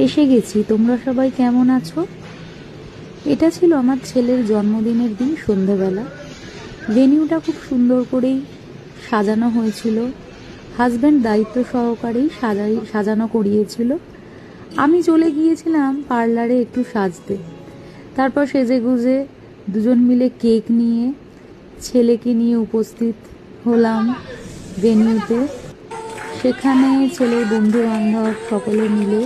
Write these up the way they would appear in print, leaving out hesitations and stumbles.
এসে গেছি। তোমরা সবাই কেমন আছো? এটা ছিল আমার ছেলের জন্মদিনের দিন সন্ধেবেলা। ভেনিউটা খুব সুন্দর করেই সাজানো হয়েছিল। হাজব্যান্ড দায়িত্ব সহকারেই সাজানো করিয়েছিল। আমি চলে গিয়েছিলাম পার্লারে একটু সাজতে। তারপর সেজেগুজে দুজন মিলে কেক নিয়ে ছেলেকে নিয়ে উপস্থিত হলাম ভেনিউতে। সেখানে ছেলের বন্ধু বান্ধব সকলে মিলে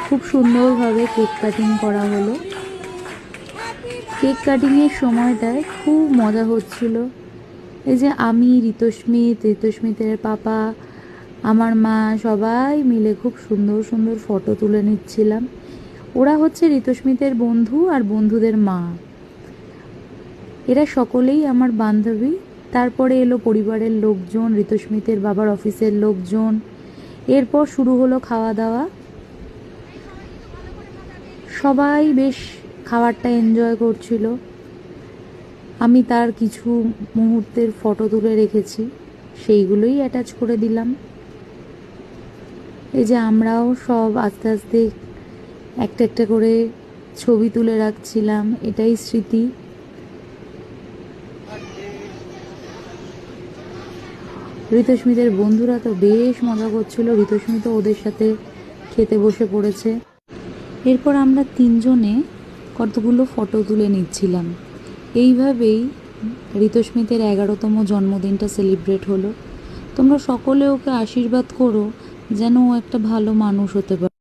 খুব সুন্দরভাবে কেক কাটিং করা হলো। কেক কাটিংয়ের সময়টায় খুব মজা হচ্ছিল। এই যে আমি, ঋতুস্মিতের পাপা, আমার মা, সবাই মিলে খুব সুন্দর সুন্দর ফটো তুলে নিচ্ছিলাম। ওরা হচ্ছে ঋতুস্মিতের বন্ধু আর বন্ধুদের মা। এরা সকলেই আমার বান্ধবী। তারপরে এলো পরিবারের লোকজন, ঋতুস্মিতের বাবার অফিসের লোকজন। এরপর শুরু হলো খাওয়া দাওয়া। সবাই বেশ খাবারটা এনজয় করছিল। আমি তার কিছু মুহূর্তের ফটো তুলে রেখেছি, সেইগুলোই অ্যাটাচ করে দিলাম। এই যে আমরাও সব আস্তে আস্তে একটা একটা করে ছবি তুলে রাখছিলাম, এটাই স্মৃতি। ঋতুস্মিতের বন্ধুরা তো বেশ মজা করছিল, ঋতুস্মিতও ওদের সাথে খেতে বসে পড়েছে। এরপর আমরা তিনজনে কতগুলো ফটো তুলে নিচ্ছিলাম। এইভাবেই ঋতুস্মিতের 11তম জন্মদিনটা সেলিব্রেট হলো। তোমরা সকলে ওকে আশীর্বাদ করো যেন ও একটা ভালো মানুষ হতে পারে।